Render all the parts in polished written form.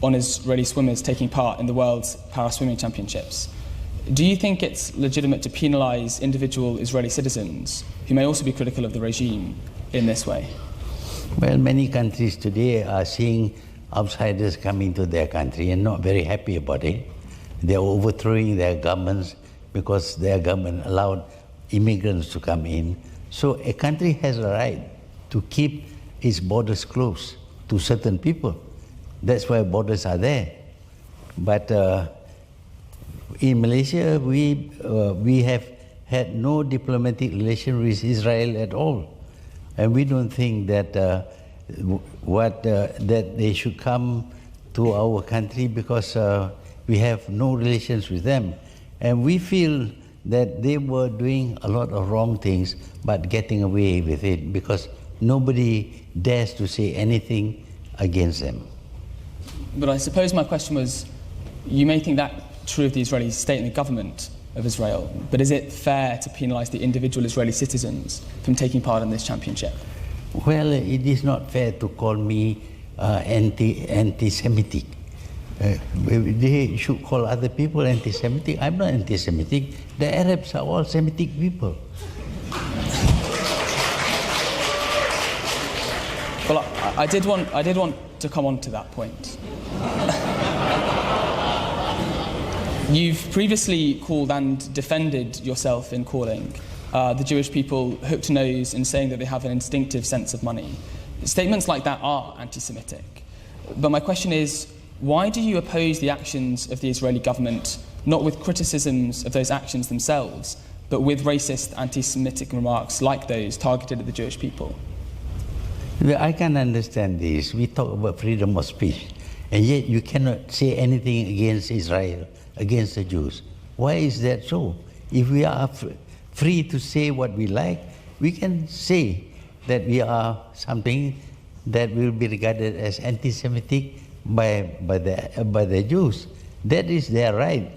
on Israeli swimmers taking part in the World's Para-Swimming Championships. Do you think it's legitimate to penalise individual Israeli citizens who may also be critical of the regime in this way? Well, many countries today are seeing outsiders coming to their country and not very happy about it. They are overthrowing their governments because their government allowed immigrants to come in. So a country has a right to keep its borders closed to certain people. That's why borders are there. But in Malaysia, we have had no diplomatic relation with Israel at all. And we don't think that that they should come to our country because we have no relations with them. And we feel that they were doing a lot of wrong things, but getting away with it because nobody dares to say anything against them. But I suppose my question was, you may think that true of the Israeli state and the government of Israel, but is it fair to penalise the individual Israeli citizens from taking part in this championship? Well, it is not fair to call me anti-Semitic. They should call other people anti-Semitic. I'm not anti-Semitic. The Arabs are all Semitic people. Well, I did want to come on to that point. You've previously called and defended yourself in calling the Jewish people hooked nose and saying that they have an instinctive sense of money. Statements like that are anti-Semitic. But my question is, why do you oppose the actions of the Israeli government, not with criticisms of those actions themselves, but with racist anti-Semitic remarks like those targeted at the Jewish people? Well, I can understand this. We talk about freedom of speech, and yet you cannot say anything against Israel, against the Jews. Why is that so? If we are free to say what we like, we can say that we are something that will be regarded as anti-Semitic by the Jews. That is their right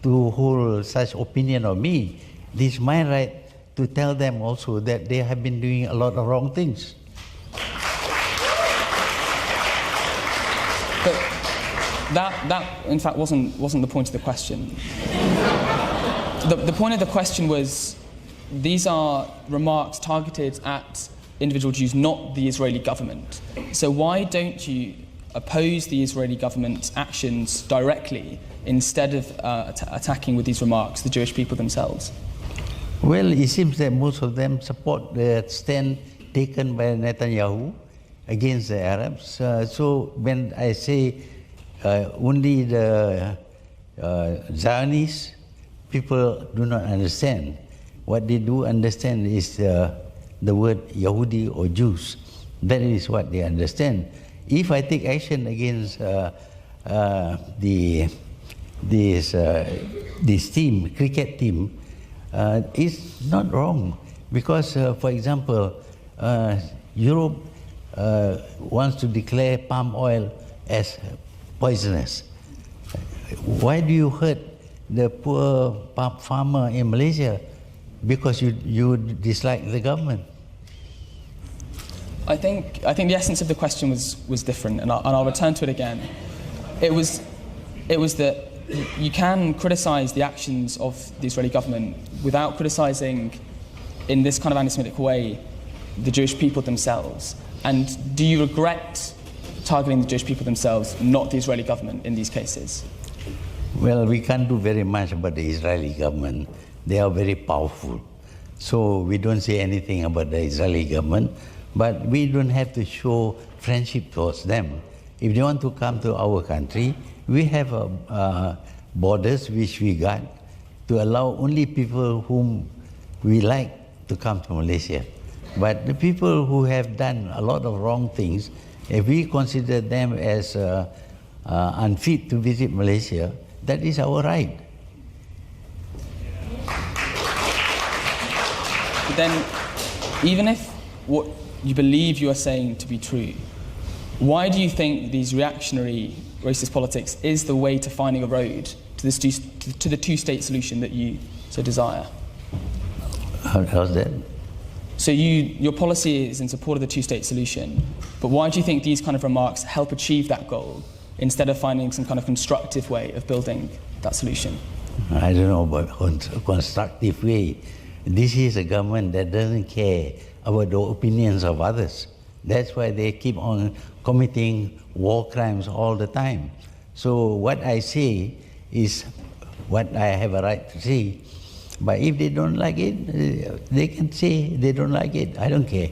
to hold such opinion of me. It is my right to tell them also that they have been doing a lot of wrong things. But that in fact wasn't the point of the question. The point of the question was, these are remarks targeted at individual Jews, not the Israeli government. So why don't you oppose the Israeli government's actions directly instead of attacking with these remarks the Jewish people themselves? Well, it seems that most of them support the stand taken by Netanyahu against the Arabs. So when I say only the Zionists, people do not understand. What they do understand is the word Yahudi or Jews. That is what they understand. If I take action against this team, cricket team, it's not wrong because, for example, Europe wants to declare palm oil as poisonous. Why do you hurt the poor palm farmer in Malaysia? Because you dislike the government. I think the essence of the question was different, and I'll return to it again. It was that you can criticise the actions of the Israeli government without criticising, in this kind of anti-Semitic way, the Jewish people themselves. And do you regret targeting the Jewish people themselves, not the Israeli government, in these cases? Well, we can't do very much about the Israeli government. They are very powerful. So we don't say anything about the Israeli government, but we don't have to show friendship towards them. If they want to come to our country, we have borders which we got to allow only people whom we like to come to Malaysia. But the people who have done a lot of wrong things, if we consider them as unfit to visit Malaysia, that is our right. But then, even if what you believe you are saying to be true, why do you think these reactionary racist politics is the way to finding a road to the two-state solution that you so desire? How's that? So your policy is in support of the two-state solution, but why do you think these kind of remarks help achieve that goal instead of finding some kind of constructive way of building that solution? I don't know about constructive way. This is a government that doesn't care about the opinions of others. That's why they keep on committing war crimes all the time. So what I say is what I have a right to say. But if they don't like it, they can say they don't like it. I don't care.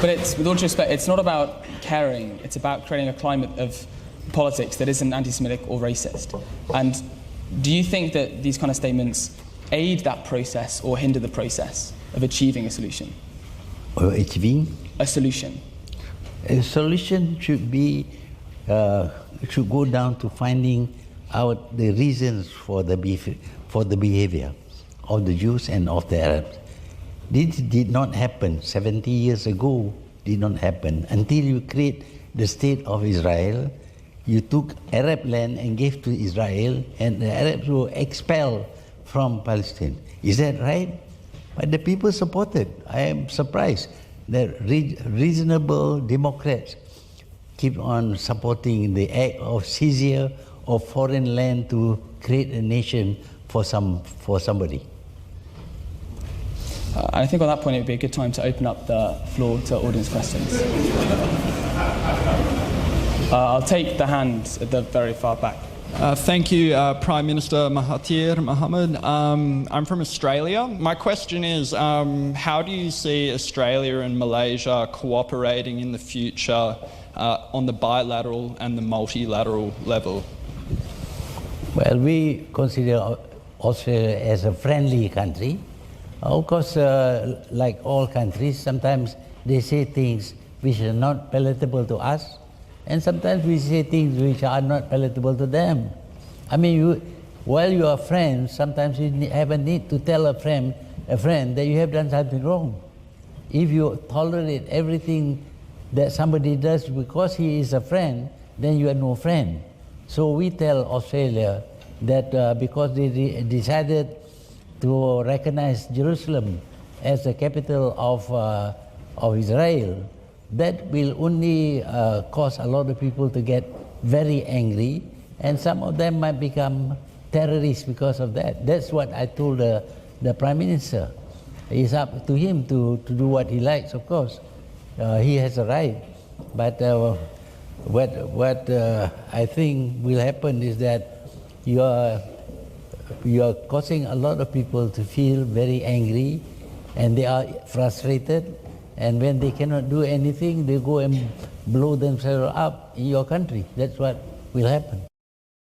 But it's, with all due respect, it's not about caring. It's about creating a climate of politics that isn't anti-Semitic or racist. And do you think that these kind of statements aid that process or hinder the process of achieving a solution? Or achieving? A solution. A solution should be, should go down to finding out the reasons for the behavior of the Jews and of the Arabs. This did not happen 70 years ago, did not happen until you create the state of Israel. You took Arab land and gave to Israel, and the Arabs were expelled from Palestine. Is that right? But the people supported. I am surprised that reasonable Democrats keep on supporting the act of seizure of foreign land to create a nation for somebody. I think on that point it would be a good time to open up the floor to audience questions. I'll take the hand at the very far back. Thank you, Prime Minister Mahathir Mohamad. I'm from Australia. My question is, how do you see Australia and Malaysia cooperating in the future on the bilateral and the multilateral level? Well, we consider Australia as a friendly country. Of course, like all countries, sometimes they say things which are not palatable to us, and sometimes we say things which are not palatable to them. I mean, while you are friends, sometimes you have a need to tell a friend that you have done something wrong. If you tolerate everything that somebody does because he is a friend, then you are no friend. So we tell Australia that because they decided to recognize Jerusalem as the capital of Israel, that will only cause a lot of people to get very angry, and some of them might become terrorists because of that. That's what I told the Prime Minister. It's up to him to do what he likes, of course. He has a right. But what I think will happen is that you are causing a lot of people to feel very angry, and they are frustrated, and when they cannot do anything, they go and blow themselves up in your country. That's what will happen.